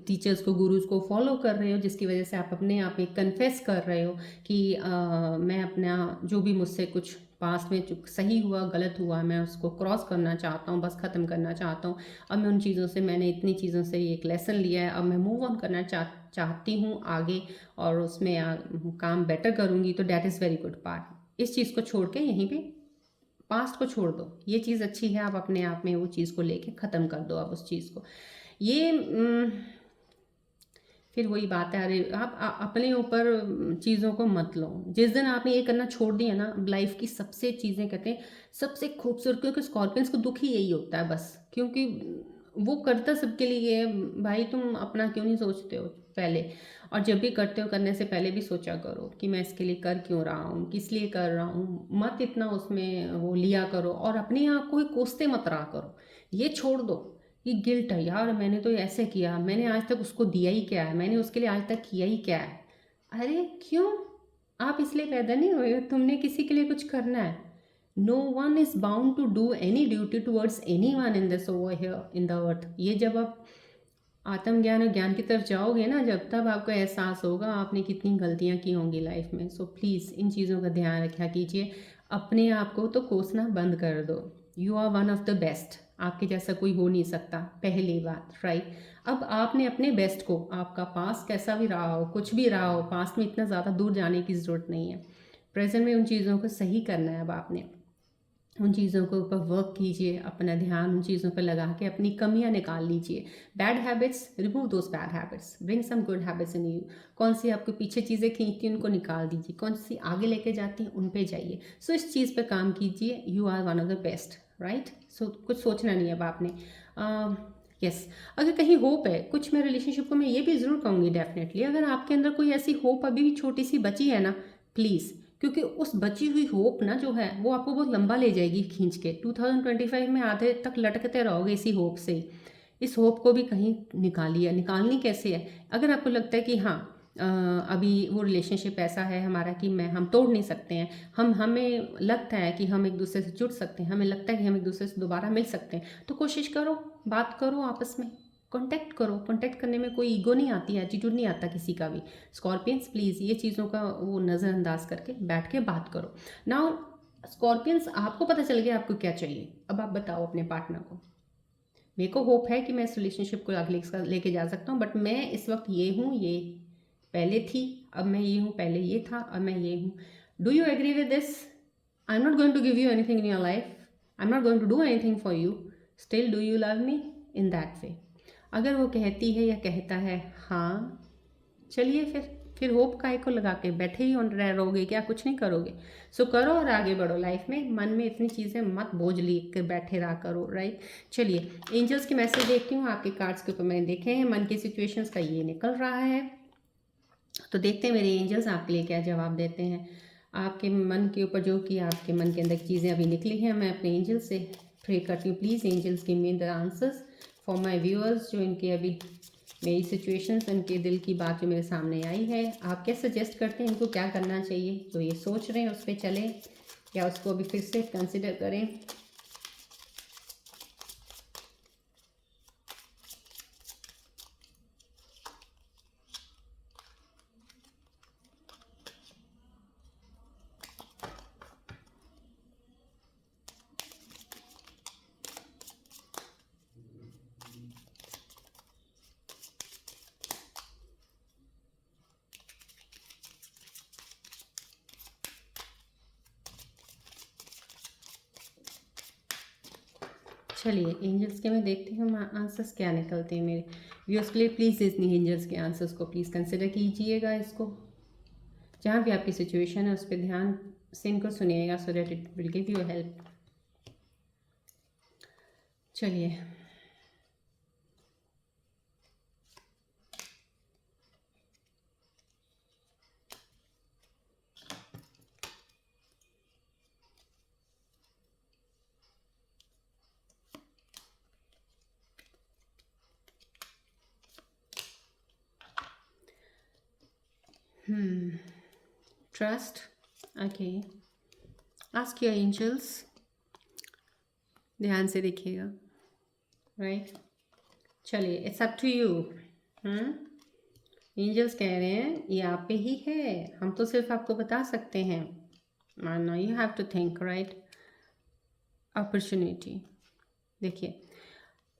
टीचर्स को, गुरुज को फॉलो कर रहे हो, जिसकी वजह से आप अपने आप में कन्फेस कर रहे हो कि मैं अपना जो भी मुझसे कुछ पास्ट में जो सही हुआ गलत हुआ, मैं उसको क्रॉस करना चाहता हूँ, बस ख़त्म करना चाहता हूँ। अब मैं उन चीज़ों से, मैंने इतनी चीज़ों से एक लेसन लिया है, अब मैं मूव ऑन करना चाहती हूँ आगे, और उसमें काम बेटर करूँगी, तो that is very good part. इस चीज़ को छोड़ के यहीं पे पास्ट को छोड़ दो, ये चीज़ अच्छी है, आप अपने आप में वो चीज़ को लेके ख़त्म कर दो आप उस चीज़ को। ये फिर वही बात है, अरे आप अपने ऊपर चीज़ों को मत लो। जिस दिन आपने ये करना छोड़ दिया ना, लाइफ की सबसे चीज़ें कहते हैं सबसे खूबसूरत, क्योंकि स्कॉर्पियंस को दुख ही यही होता है बस, क्योंकि वो करता सबके लिए है भाई, तुम अपना क्यों नहीं सोचते हो पहले। और जब भी करते हो करने से पहले भी सोचा करो कि मैं इसके लिए कर क्यों रहा हूँ, किस लिए कर रहा हूँ, मत इतना उसमें वो लिया करो और अपने आप को ही कोसते मत रहा करो। ये छोड़ दो, ये गिल्ट है यार, मैंने तो ऐसे किया, मैंने आज तक उसको दिया ही क्या है, मैंने उसके लिए आज तक किया ही क्या है। अरे क्यों, आप इसलिए पैदा नहीं हुए हो, तुमने किसी के लिए कुछ करना है। No one is bound to do any duty towards any one in this over here in the earth. ये जब आप आत्मज्ञान और ज्ञान की तरफ जाओगे ना, जब तब आपको एहसास होगा आपने कितनी गलतियाँ की होंगी लाइफ में। सो प्लीज़ इन चीज़ों का ध्यान रखा कीजिए। अपने आप को तो कोसना बंद कर दो। You are one of the best, आपके जैसा कोई हो नहीं सकता, पहली बात, राइट। अब आपने अपने बेस्ट को, आपका पास्ट कैसा भी रहा हो, कुछ भी रहा हो, पास्ट में इतना ज़्यादा दूर जाने की ज़रूरत नहीं है। प्रेजेंट में उन चीज़ों को सही करना है। अब आपने उन चीज़ों के ऊपर वर्क कीजिए, अपना ध्यान उन चीज़ों पर लगा के अपनी कमियां निकाल लीजिए। Bad habits, remove those bad habits, bring some good habits in you. कौन सी आपके पीछे चीज़ें खींचती हैं उनको निकाल दीजिए, कौन सी आगे लेके जाती हैं उन पे जाइए। सो इस चीज़ पे काम कीजिए। You are one of the best, right. So कुछ सोचना नहीं है अब आपने। यस अगर कहीं होप है कुछ, मैं रिलेशनशिप को मैं ये भी ज़रूर कहूँगी डेफिनेटली, अगर आपके अंदर कोई ऐसी होप अभी भी छोटी सी बची है ना, प्लीज़, क्योंकि उस बची हुई होप ना जो है वो आपको बहुत लंबा ले जाएगी खींच के। 2025 में आधे तक लटकते रहोगे इसी होप से ही। इस होप को भी कहीं निकालिए। निकालनी कैसे है, अगर आपको लगता है कि हाँ अभी वो रिलेशनशिप ऐसा है हमारा कि हम तोड़ नहीं सकते हैं, हमें लगता है कि हम एक दूसरे से जुड़ सकते हैं, हमें लगता है कि हम एक दूसरे से दोबारा मिल सकते हैं, तो कोशिश करो, बात करो आपस में, कांटेक्ट करो। कांटेक्ट करने में कोई ईगो नहीं आती है, एटीट्यूड नहीं आता किसी का भी। स्कॉर्पियंस प्लीज़ ये चीज़ों का वो नज़रअंदाज करके बैठ के बात करो। नाउ स्कॉर्पियंस, आपको पता चल गया आपको क्या चाहिए, अब आप बताओ अपने पार्टनर को। मेरे को होप है कि मैं इस रिलेशनशिप को आगे लेके जा सकता हूँ, बट मैं इस वक्त ये हूँ, ये पहले थी, अब मैं ये हूँ, पहले ये था, अब मैं ये हूँ। Do you agree with this? I am not going to give you anything in your life, I am not going to do anything for you, still do you love me? In that way अगर वो कहती है या कहता है हाँ, चलिए फिर होप काहे को लगा के बैठे ही रहोगे क्या, कुछ नहीं करोगे। सो करो और आगे बढ़ो लाइफ में। मन में इतनी चीज़ें मत बोझ लेकर के बैठे रहा करो, राइट। चलिए एंजल्स के मैसेज देखती हूँ, आपके कार्ड्स के ऊपर मैंने देखे हैं, मन की सिचुएशंस का ये निकल रहा है, तो देखते हैं मेरे एंजल्स आपके लिए क्या जवाब देते हैं। आपके मन के ऊपर जो कि आपके मन के अंदर चीज़ें अभी निकली हैं, मैं अपने एंजल्स से प्रे करती हूँ। Please angels give me the answers for my viewers, जो इनके अभी मेरी सिचुएशंस, उनके दिल की बात जो मेरे सामने आई है। आप क्या सजेस्ट करते हैं इनको क्या करना चाहिए, जो ये सोच रहे हैं उस पर चले या उसको अभी फिर से कंसिडर करें? चलिए एंजल्स के मैं देखती हूँ आंसर्स क्या निकलते हैं मेरे व्यूअर्स के लिए। प्लीज़ इतनी एंजल्स के आंसर्स को प्लीज़ कंसिडर कीजिएगा। इसको जहाँ भी आपकी सिचुएशन है उस पर ध्यान से इनको सुनिएगा, so that it will give you help. चलिए trust, okay, ask your angels, ध्यान से देखिएगा, राइट। चलिए it's up to you. Angels कह रहे हैं ये आप पे ही है, हम तो सिर्फ आपको बता सकते हैं। No you have to think, right. Opportunity, देखिए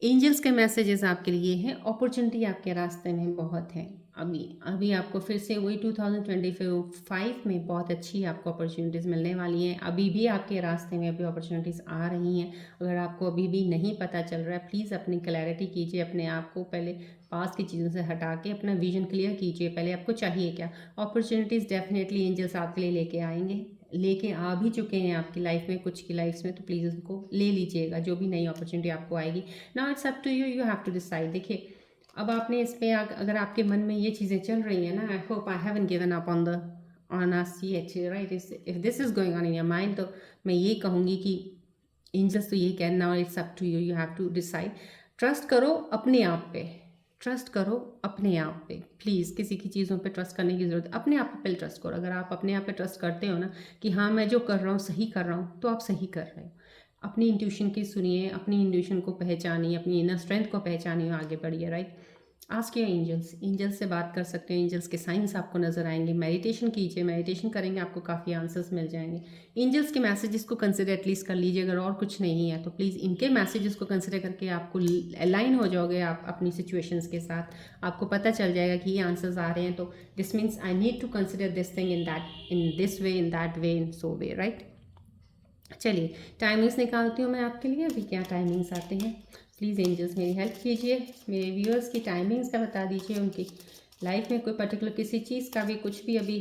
एंजल्स के मैसेजेस आपके लिए हैं, अपॉर्चुनिटी आपके रास्ते में बहुत है। अभी अभी आपको फिर से वही 2025 में बहुत अच्छी आपको अपॉर्चुनिटीज़ मिलने वाली हैं। अभी भी आपके रास्ते में अभी अपॉर्चुनिटीज़ आ रही हैं। अगर आपको अभी भी नहीं पता चल रहा है, प्लीज़ अपनी क्लैरिटी कीजिए, अपने आप को पहले पास की चीज़ों से हटा के अपना विजन क्लियर कीजिए, पहले आपको चाहिए क्या। अपॉर्चुनिटीज़ डेफिनेटली एंजल्स आपके लिए लेके आएंगे, लेके आ भी चुके हैं आपकी लाइफ में, कुछ की लाइफ में, तो प्लीज़ उनको ले लीजिएगा जो भी नई अपॉर्चुनिटी आपको आएगी। Now it's up to you, you have to decide. देखिए अब आपने इस पे अगर आपके मन में ये चीज़ें चल रही हैं ना, I hope I haven't given up on us yet, right? If this is going on in your mind, तो मैं ये कहूँगी कि एंजल्स तो ये कहना, it's up to you, you have to decide. Trust करो अपने आप पे, ट्रस्ट करो अपने आप पे। प्लीज़ किसी की चीज़ों पे ट्रस्ट करने की ज़रूरत, अपने आप पे पहले ट्रस्ट करो। अगर आप अपने आप पे ट्रस्ट करते हो ना कि हाँ मैं जो कर रहा हूँ सही कर रहा हूँ, तो आप सही कर रहे हो। अपनी इंट्यूशन की सुनिए, अपनी इंट्यूशन को पहचानिए, अपनी इनर स्ट्रेंथ को पहचानिए, आगे बढ़िए, right? Ask your angels, angels से बात कर सकते हैं, एंजल्स के साइंस आपको नज़र आएंगे। मेडिटेशन कीजिए, मेडिटेशन करेंगे आपको काफ़ी आंसर्स मिल जाएंगे। एंजल्स के मैसेजेस को कंसिडर एटलीस्ट कर लीजिए, अगर और कुछ नहीं है तो प्लीज़ इनके मैसेजेस को कंसिडर करके आपको अलाइन हो जाओगे आप अपनी सिचुएशंस के साथ। आपको पता चल जाएगा कि ये आंसर्स आ रहे हैं, तो this means I need to consider this thing in this way, in that way, in so way, right? चलिए टाइमिंग्स निकालती हूँ मैं आपके लिए, अभी क्या टाइमिंग्स आते हैं। प्लीज़ एंजल्स मेरी हेल्प कीजिए, मेरे व्यूअर्स की टाइमिंग्स का बता दीजिए, उनकी लाइफ में कोई पर्टिकुलर किसी चीज़ का भी कुछ भी अभी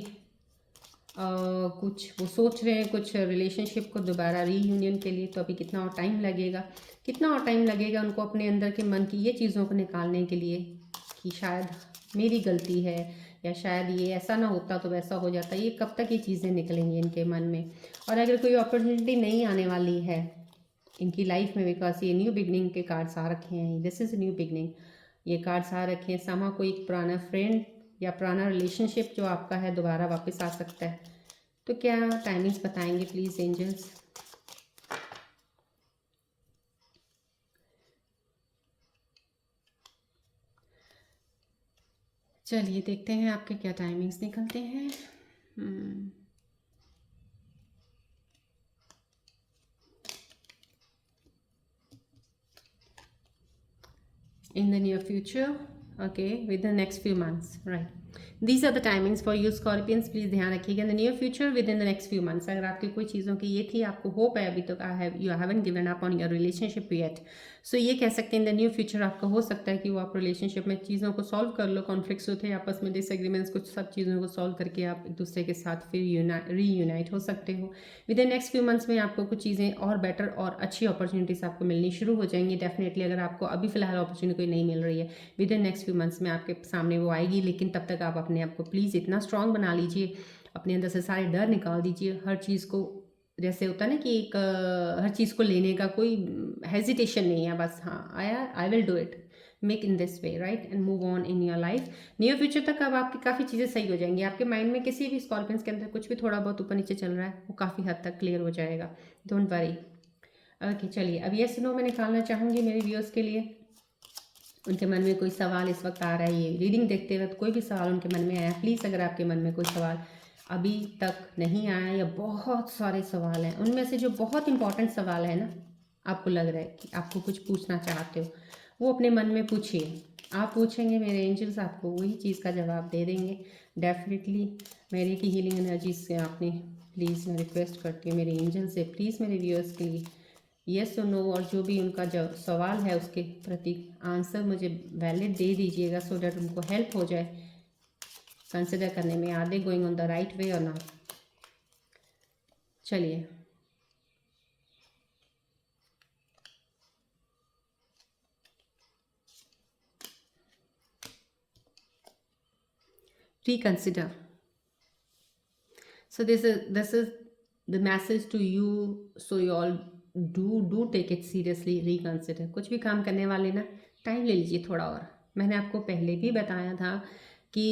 कुछ वो सोच रहे हैं, कुछ रिलेशनशिप को दोबारा रीयूनियन के लिए, तो अभी कितना और टाइम लगेगा, कितना और टाइम लगेगा उनको अपने अंदर के मन की ये चीज़ों को निकालने के लिए कि शायद मेरी गलती है, या शायद ये ऐसा ना होता तो वैसा हो जाता। ये कब तक ये चीज़ें निकलेंगी इनके मन में? और अगर कोई अपॉर्चुनिटी नहीं आने वाली है इनकी लाइफ में, बिकॉज ये न्यू बिगनिंग के कार्ड्स आ रखे हैं, दिस इज़ न्यू बिगनिंग, ये कार्ड्स आ रखे हैं। समा कोई पुराना फ्रेंड या पुराना रिलेशनशिप जो आपका है दोबारा वापस आ सकता है। तो क्या टाइमिंग्स बताएंगे प्लीज़ एंजल्स? चलिए देखते हैं आपके क्या टाइमिंग्स निकलते हैं। In the near future, okay, within the next few months, right? These are the timings for you Scorpions, please ध्यान रखिएगा। In the near future, with in the next few months. अगर आपकी कोई चीज़ों की ये थी, आपको होप है अभी तक, you haven't given up on your relationship yet, so ये कह सकते हैं इन द नियर फ्यूचर आपका हो सकता है कि वो आप रिलेशनशिप में चीज़ों को सॉल्व कर लो, कॉन्फ्लिक्ट्स होते हैं आपस में, डिसएग्रीमेंट्स, कुछ सब चीज़ों को सॉल्व करके आप एक दूसरे के साथ फिर रीयूनाइट हो सकते हो। With in next few months में आपको कुछ चीज़ें और बेटर और अच्छी अपॉर्चुनिटीज़ आपको मिलनी शुरू हो जाएंगी डेफिनेटली। अगर आपको अभी फिलहाल अपॉर्चुनिटी कोई नहीं मिल रही है, with in next few months में आपके सामने वो आएगी। लेकिन तब तक आप अपने आप को प्लीज़ इतना स्ट्रांग बना लीजिए, अपने अंदर से सारे डर निकाल दीजिए। हर चीज़ को जैसे होता है ना कि एक हर चीज़ को लेने का कोई हेजिटेशन नहीं है, बस हाँ I will do it, make in this way, right, and move on in your life. Near future तक अब आपकी काफ़ी चीज़ें सही हो जाएंगी। आपके माइंड में किसी भी स्कॉर्पियंस के अंदर कुछ भी थोड़ा बहुत ऊपर नीचे चल रहा है, वो काफ़ी हद तक क्लियर हो जाएगा, डोंट वरी। ओके चलिए, अब येस नो मैं निकालना चाहूँगी मेरे व्यूअर्स के लिए। उनके मन में कोई सवाल इस वक्त आ रहा है, ये रीडिंग देखते वक्त कोई भी सवाल उनके मन में आया, प्लीज़ अगर आपके मन में कोई सवाल अभी तक नहीं आया या बहुत सारे सवाल हैं, उनमें से जो बहुत इंपॉर्टेंट सवाल है ना, आपको लग रहा है कि आपको कुछ पूछना चाहते हो, वो अपने मन में पूछिए। आप पूछेंगे, मेरे एंजल्स आपको वही चीज़ का जवाब दे देंगे डेफिनेटली। मेरी की हीलिंग एनर्जी से आपने प्लीज़, मैं रिक्वेस्ट करती हूँ मेरे एंजल से, प्लीज़ मेरे व्यूअर्स के लिए येस और नो, और जो भी उनका जो सवाल है उसके प्रति आंसर मुझे वैलिड दे दीजिएगा, सो डैट उनको हेल्प हो जाए कंसिडर करने में, are they going on the right way और नॉट। चलिए reconsider. So this is the message to you, so you all do take it seriously, reconsider। कुछ भी काम करने वाले ना टाइम ले लीजिए थोड़ा और। मैंने आपको पहले भी बताया था कि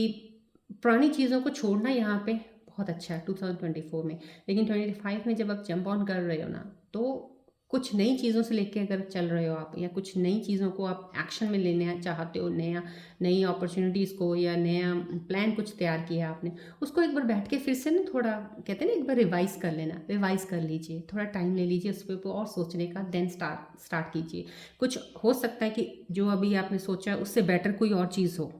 पुरानी चीज़ों को छोड़ना यहाँ पे बहुत अच्छा है 2024 में, लेकिन 25 में जब आप जंप ऑन कर रहे हो ना, तो कुछ नई चीज़ों से लेके अगर चल रहे हो आप, या कुछ नई चीज़ों को आप एक्शन में लेना चाहते हो, नई अपॉर्चुनिटीज़ को, या नया प्लान कुछ तैयार किया आपने, उसको एक बार बैठ के फिर से ना थोड़ा, कहते हैं ना, एक बार रिवाइज़ कर लेना, रिवाइज़ कर लीजिए, थोड़ा टाइम ले लीजिए उस पर और सोचने का, देन स्टार्ट कीजिए। कुछ हो सकता है कि जो अभी आपने सोचा है उससे बेटर कोई और चीज़ हो,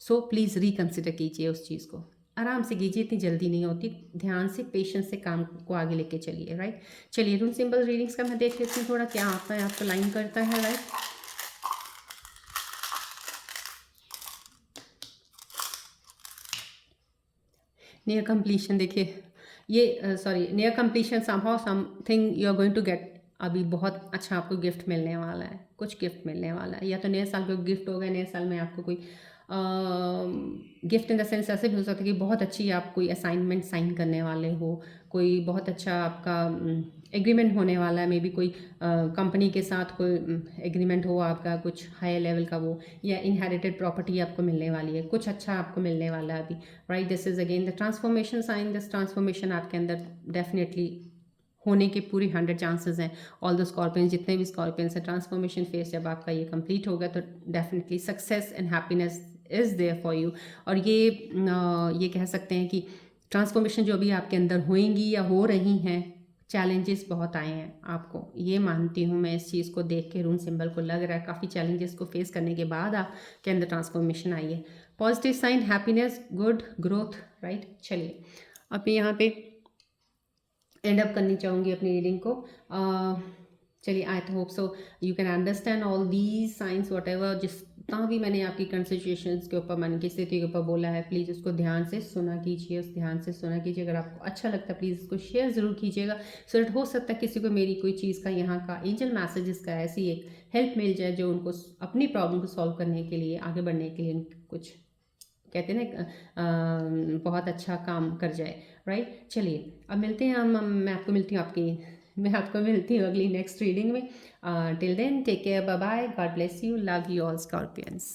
सो प्लीज़ रिकन्सिडर कीजिए उस चीज़ को, आराम से कीजिए, इतनी जल्दी नहीं होती, ध्यान से पेशेंस से काम को आगे लेके चलिए, राइट। चलिए रूम सिंबल रीडिंग्स का मैं देख लेती हूँ थोड़ा क्या आता है, आपको लाइन करता है, राइट। नियर कंप्लीशन, देखिए ये sorry, near completion, somehow something you are going to get अभी बहुत अच्छा आपको गिफ्ट मिलने वाला है, कुछ गिफ्ट मिलने वाला है, या तो नए साल को गिफ्ट होगा, नए साल में आपको कोई गिफ्ट इन द सेंस ऐसे भी हो सकता है कि बहुत अच्छी आप कोई असाइनमेंट साइन करने वाले हो, कोई बहुत अच्छा आपका एग्रीमेंट होने वाला है, मे बी कोई कंपनी के साथ कोई एग्रीमेंट हो आपका कुछ हाई लेवल का वो, या इनहेरिटेड प्रॉपर्टी आपको मिलने वाली है, कुछ अच्छा आपको मिलने वाला है अभी, right. This is again the transformation sign. This transformation आपके अंदर डेफिनेटली होने के पूरी 100 चांसेस हैं। ऑल द स्कॉर्पियंस, जितने भी स्कॉर्पियंस हैं, ट्रांसफॉर्मेशन फेज जब आपका ये कंप्लीट होगा तो definitely success and happiness is there for you. और ये कह सकते हैं कि ट्रांसफॉर्मेशन जो अभी आपके अंदर होएंगी या हो रही हैं, चैलेंजेस बहुत आए हैं आपको, ये मानती हूँ मैं। इस चीज़ को देख के रून सिंबल को लग रहा है काफ़ी चैलेंजेस को फेस करने के बाद आपके अंदर ट्रांसफॉर्मेशन आई है। Positive sign, happiness, good growth, right. चलिए अब मैं यहाँ पे एंड अप करनी चाहूँगी अपनी रीडिंग को। चलिए, I hope so you can understand all these signs what ever. जितना भी मैंने आपकी कंसिचुएशंस के ऊपर, मन की स्थिति के ऊपर बोला है, प्लीज़ उसको ध्यान से सुना कीजिए, उस ध्यान से सुना कीजिए। अगर आपको अच्छा लगता है प्लीज़ उसको शेयर ज़रूर कीजिएगा, सो इट हो सकता है किसी को मेरी कोई चीज़ का, यहाँ का एंजल मैसेजेस का ऐसी एक हेल्प मिल जाए जो उनको अपनी प्रॉब्लम को सॉल्व करने के लिए, आगे बढ़ने के लिए कुछ कहते हैं ना बहुत अच्छा काम कर जाए, राइट। चलिए अब मिलते हैं मैं आपको मिलती हूँ अगली नेक्स्ट रीडिंग में। Till then take care, bye bye, God bless you, love you all Scorpions.